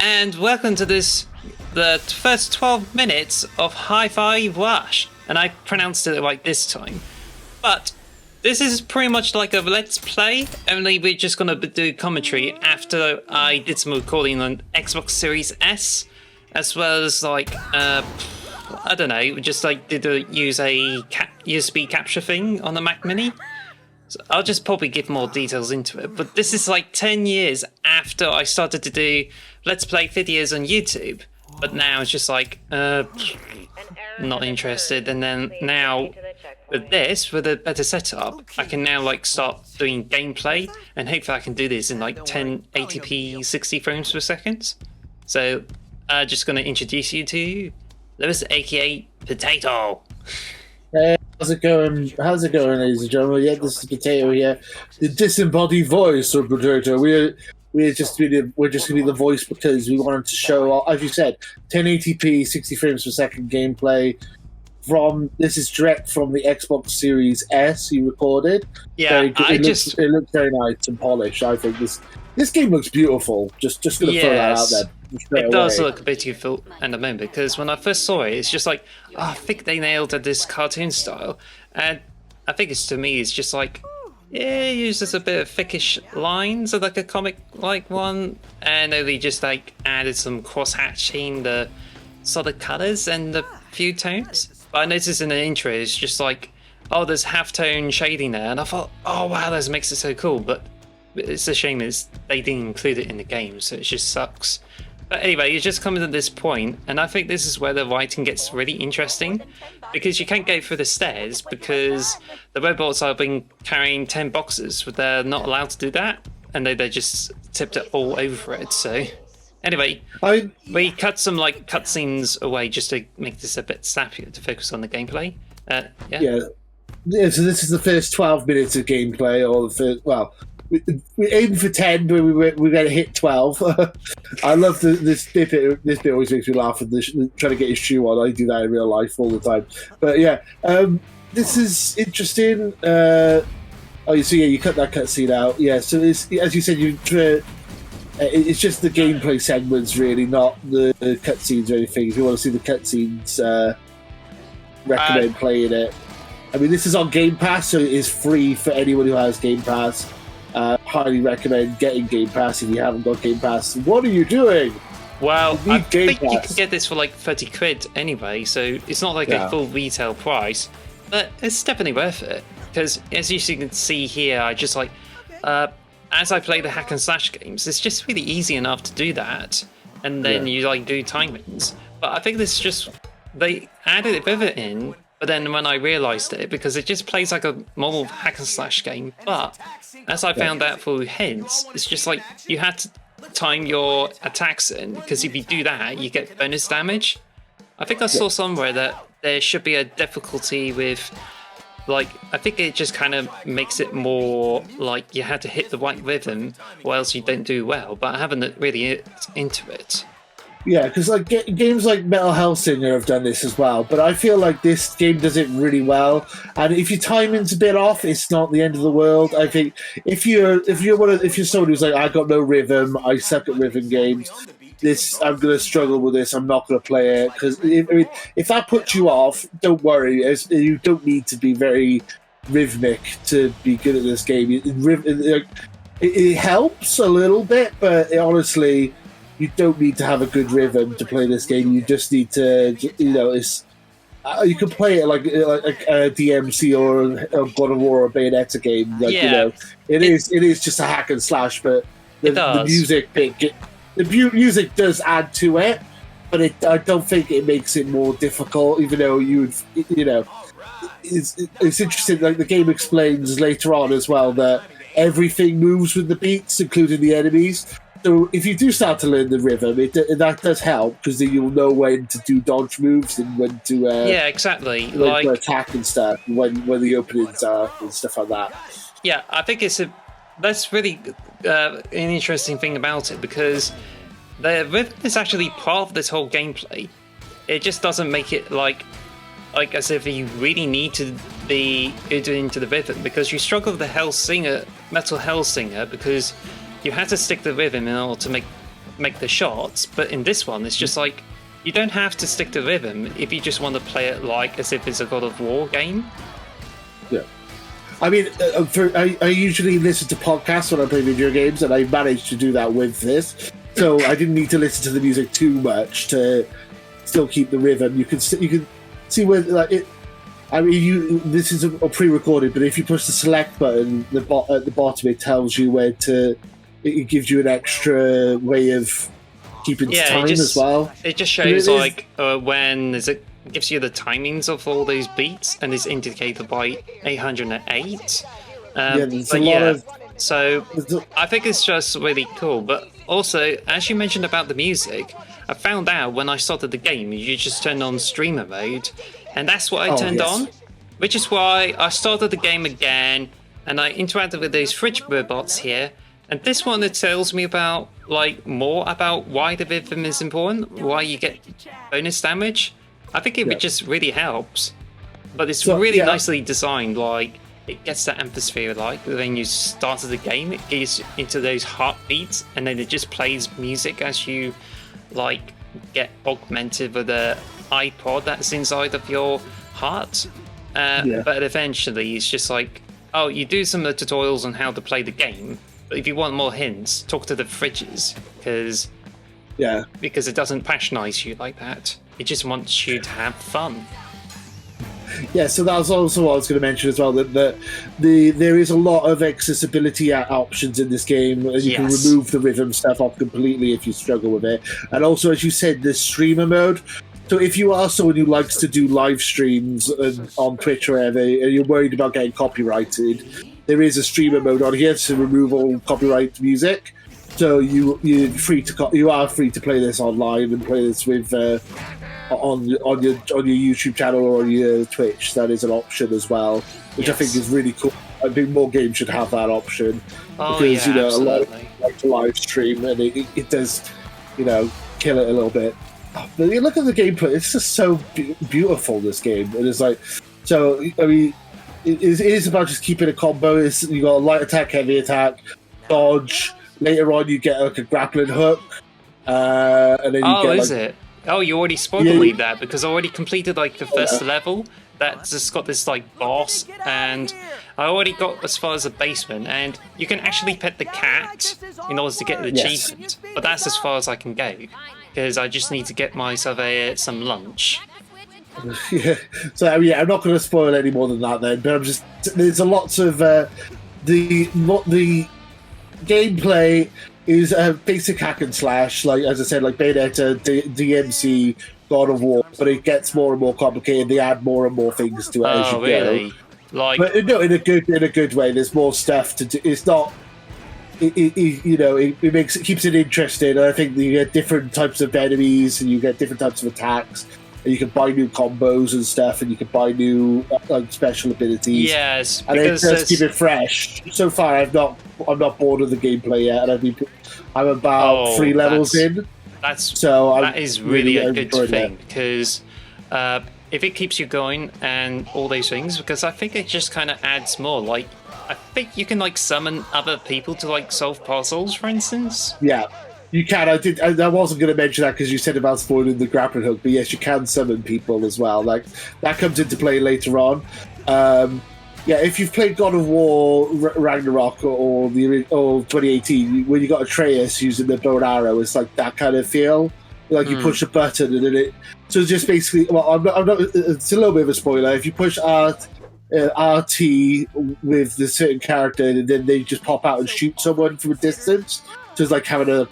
and welcome to the first 12 minutes of Hi-Fi Rush. And I pronounced it right this time. But this is pretty much like a Let's Play, only we're just going to do commentary after I did some recording on Xbox Series S, as well as I don't know, just use a USB capture thing on the Mac Mini. So I'll just probably give more details into it, but this is like 10 years after I started to do Let's Play videos on YouTube, but now it's just like, not interested. And then now with this, with a better setup, I can now start doing gameplay, and hopefully I can do this in 1080p 60 frames per second. So just going to introduce you to Lewis, aka Potato. Hey, how's it going? Ladies and gentlemen? Yeah, this is Potato here, the disembodied voice of Potato. We're just gonna be the voice because we wanted to show, as you said, 1080p 60 frames per second gameplay. This is direct from the Xbox Series S. You recorded. Yeah, it looks very nice and polished. I think this game looks beautiful. Just gonna throw that out there. It does look a bit beautiful at the moment, because when I first saw it, it's just like, I think they nailed this cartoon style. And I think to me, it's just like, it uses a bit of thickish lines of a comic-like one, and they just added some cross-hatching, the solid colors and the few tones. But I noticed in the intro, it's just like, oh, there's half-tone shading there, and I thought, oh wow, this makes it so cool. But it's a shame they didn't include it in the game, so it just sucks. But anyway, you're just coming to this point, and I think this is where the writing gets really interesting, because you can't go through the stairs because the robots have been carrying 10 boxes, but they're not allowed to do that, and they just tipped it all over it. So anyway, we cut some cutscenes away just to make this a bit snappier to focus on the gameplay. Yeah. So this is the first 12 minutes of gameplay, or the first, we aimed for 10, but we're going to hit 12. I love this bit. This bit always makes me laugh. Trying to get his shoe on. I do that in real life all the time. But yeah, this is interesting. You cut that cutscene out. Yeah, so it's, as you said, it's just the gameplay segments, really, not the cutscenes or anything. If you want to see the cutscenes, recommend playing it. I mean, this is on Game Pass, so it is free for anyone who has Game Pass. Highly recommend getting Game Pass if you haven't got Game Pass. What are you doing? Well, I think you can get this for 30 quid anyway, so it's not a full retail price, but it's definitely worth it. Because as you can see here, I just as I play the hack and slash games, it's just really easy enough to do that, and then you do timings. But I think this just, they added a bit of it in. But then when I realised it, because it just plays like a normal hack and slash game, but as I found out through hints, it's just you had to time your attacks in, because if you do that, you get bonus damage. I think I saw somewhere that there should be a difficulty with, I think it just kind of makes it more you had to hit the right rhythm, or else you don't do well, but I haven't really into it. Yeah, because games like Metal Hellsinger have done this as well, but I feel like this game does it really well. And if your timing's a bit off, it's not the end of the world. I think if you're someone who's I got no rhythm, I suck at rhythm games, I'm going to struggle with this. I'm not going to play it, because if that puts you off, don't worry. You don't need to be very rhythmic to be good at this game. It helps a little bit, but honestly, you don't need to have a good rhythm to play this game. You just need to, you can play it like a DMC or a God of War or a Bayonetta game. It is just a hack and slash, but the music does add to it, but I don't think it makes it more difficult. Even though it's interesting. The game explains later on as well that everything moves with the beats, including the enemies. So if you do start to learn the rhythm, that does help, because then you'll know when to do dodge moves and when to exactly to attack and stuff, when the openings are and stuff like that. Yeah, I think that's really an interesting thing about it, because the rhythm is actually part of this whole gameplay. It just doesn't make it as if you really need to be good into the rhythm, because you struggle with the Metal Hellsinger, because you had to stick the rhythm in order to make make the shots, but in this one, it's just like you don't have to stick to rhythm if you just want to play it like as if it's a God of War game. Yeah. I mean, I usually listen to podcasts when I play video games, and I managed to do that with this. So I didn't need to listen to the music too much to still keep the rhythm. You can see where like it. I mean, this is a pre-recorded, but if you push the select button, at the bottom, it tells you where to. It gives you an extra way of keeping time as well. It just shows like when it gives you the timings of all those beats, and it's indicated by 808. There's a lot of. So I think it's just really cool. But also, as you mentioned about the music, I found out when I started the game, you just turn on streamer mode, and that's what I turned on, which is why I started the game again, and I interacted with those fridge robots here. And this one, it tells me about more about why the rhythm is important, why you get bonus damage. I think it just really helps. But it's really nicely designed. Like it gets that atmosphere. Like when you started the game, it gets into those heartbeats, and then it just plays music as you get augmented with the iPod that's inside of your heart. But eventually, it's just like, oh, you do some of the tutorials on how to play the game. But if you want more hints, talk to the fridges, because it doesn't patronize you like that. It just wants you to have fun. Yeah, so that was also what I was going to mention as well. That there is a lot of accessibility options in this game. You can remove the rhythm stuff off completely if you struggle with it. And also, as you said, the streamer mode. So if you are someone who likes to do live streams on Twitch or whatever, and you're worried about getting copyrighted, there is a streamer mode on here to remove all copyright music. So you are free to play this online and play this with on your YouTube channel or on your Twitch. That is an option as well, which I think is really cool. I think more games should have that option because a lot of people like to live stream, and it does kill it a little bit. But you look at the gameplay; it's just so beautiful. This game, and it's like so. I mean, it is about just keeping a combo. You got a light attack, heavy attack, dodge. Later on, you get like a grappling hook, and then you get. It? Oh, you already spoiled me that because I already completed the first level. That's just got this boss, and I already got as far as the basement. And you can actually pet the cat in order to get the achievement, but that's as far as I can go because I just need to get myself some lunch. Yeah. So I'm not going to spoil any more than that then. But there's a lots of the gameplay is a basic hack and slash, as I said, like Bayonetta, DMC, God of War, but it gets more and more complicated. They add more and more things to it as you go. But no, in a good way. There's more stuff to do. It's not. It keeps it interesting. And I think you get different types of enemies, and you get different types of attacks. And you can buy new combos and stuff, and you can buy new special abilities. Yes, and it does keep it fresh. So far, I'm not bored of the gameplay yet, and I'm about 3 levels in. That is really a good thing because if it keeps you going and all those things, because I think it just kind of adds more. I think you can summon other people to solve puzzles, for instance. Yeah. You can. I wasn't going to mention that because you said about spoiling the grappling hook, but yes, you can summon people as well. That comes into play later on. If you've played God of War Ragnarok or 2018, when you got Atreus using the bow and arrow, it's like that kind of feel. You push a button and then it. So it's just basically. Well, I'm not. It's a little bit of a spoiler. If you push RT with the certain character, and then they just pop out and shoot someone from a distance. So it's like having a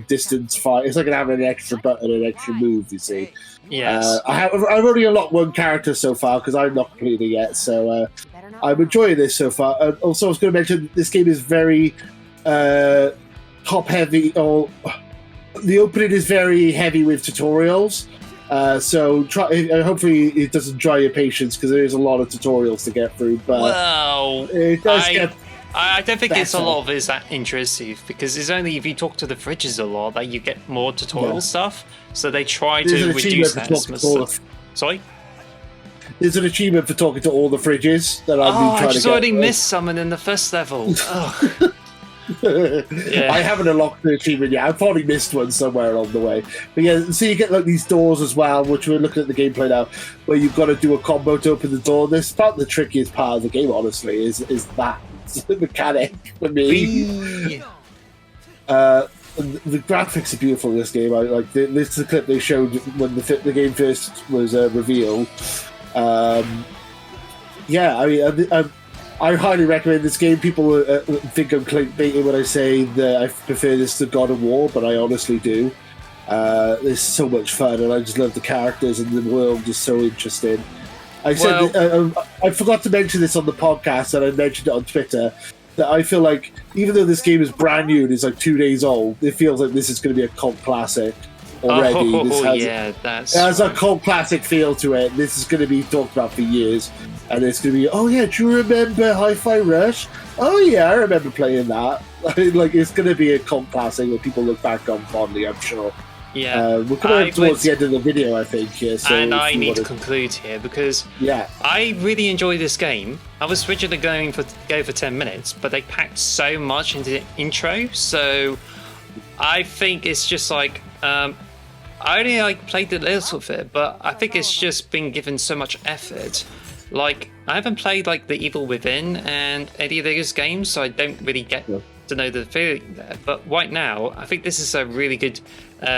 distance fight. It's like having an extra button, an extra move. You see. Yes. I've only unlocked one character so far because I'm not completed it yet. So I'm enjoying this so far. Also, I was going to mention this game is very top heavy. Or the opening is very heavy with tutorials. So hopefully it doesn't dry your patience because there is a lot of tutorials to get through. But it does get. I don't think it's a lot of it is that intrusive because it's only if you talk to the fridges a lot that you get more tutorial stuff. So they try to reduce that. Sorry? There's an achievement for talking to all the fridges that I've been trying to get. I just already missed someone in the first level. I haven't unlocked the achievement yet. I've probably missed one somewhere along the way. But yeah, so you get like these doors as well, which we're looking at the gameplay now, where you've got to do a combo to open the door. This is probably the trickiest part of the game, honestly, is that mechanic for me. The graphics are beautiful in this game. This is the clip they showed when the game first was revealed. I highly recommend this game. People think I'm clickbaiting when I say that I prefer this to God of War, but I honestly do. It's so much fun, and I just love the characters, and the world is so interesting. I forgot to mention this on the podcast, and I mentioned it on Twitter, that I feel like, even though this game is brand new and it's like 2 days old, it feels like this is going to be a cult classic already. It has a cult classic feel to it. This is going to be talked about for years. And it's going to be, oh yeah, do you remember Hi-Fi Rush? Oh yeah, I remember playing that. Like, it's going to be a cult classic that people look back on fondly, I'm sure. Yeah, we're coming up towards the end of the video, I think. Yeah, so and I need to conclude here because I really enjoy this game. I was originally going to go for 10 minutes, but they packed so much into the intro. So I think it's just like I only played a little bit, but I think it's just been given so much effort. Like, I haven't played like The Evil Within and any of those games, so I don't really get to know the feeling there. But right now, I think this is a really good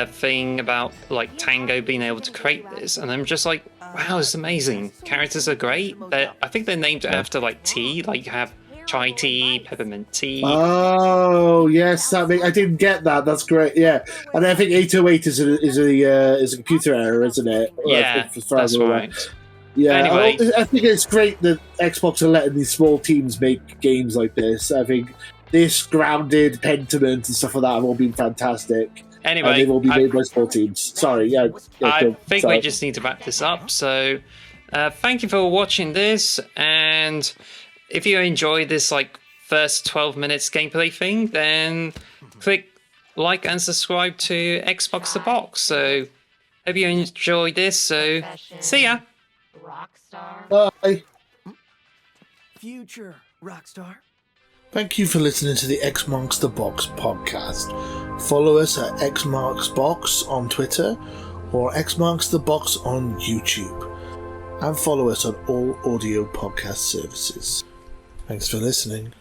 thing about like Tango being able to create this, and I'm just like, wow, it's amazing. Characters are great. I think they're named after like tea, like you have chai tea, peppermint tea. Oh yes, I didn't get that. That's great. Yeah, and I think 808 is a computer error, isn't it? Yeah, that's right. Yeah, anyway. I think it's great that Xbox are letting these small teams make games like this. I think this, Grounded, Pentiment, and stuff like that have all been fantastic. Anyway, and they've all been made by small teams. Sorry, I think we just need to wrap this up. So, thank you for watching this, and if you enjoyed this like first 12 minutes gameplay thing, then click like and subscribe to Xbox the Box. So, hope you enjoyed this. So, see ya. Rockstar. Bye. Future Rockstar. Thank you for listening to the X Marks the Box podcast. Follow us at X Marks Box on Twitter or X Marks the Box on YouTube. And follow us on all audio podcast services. Thanks for listening.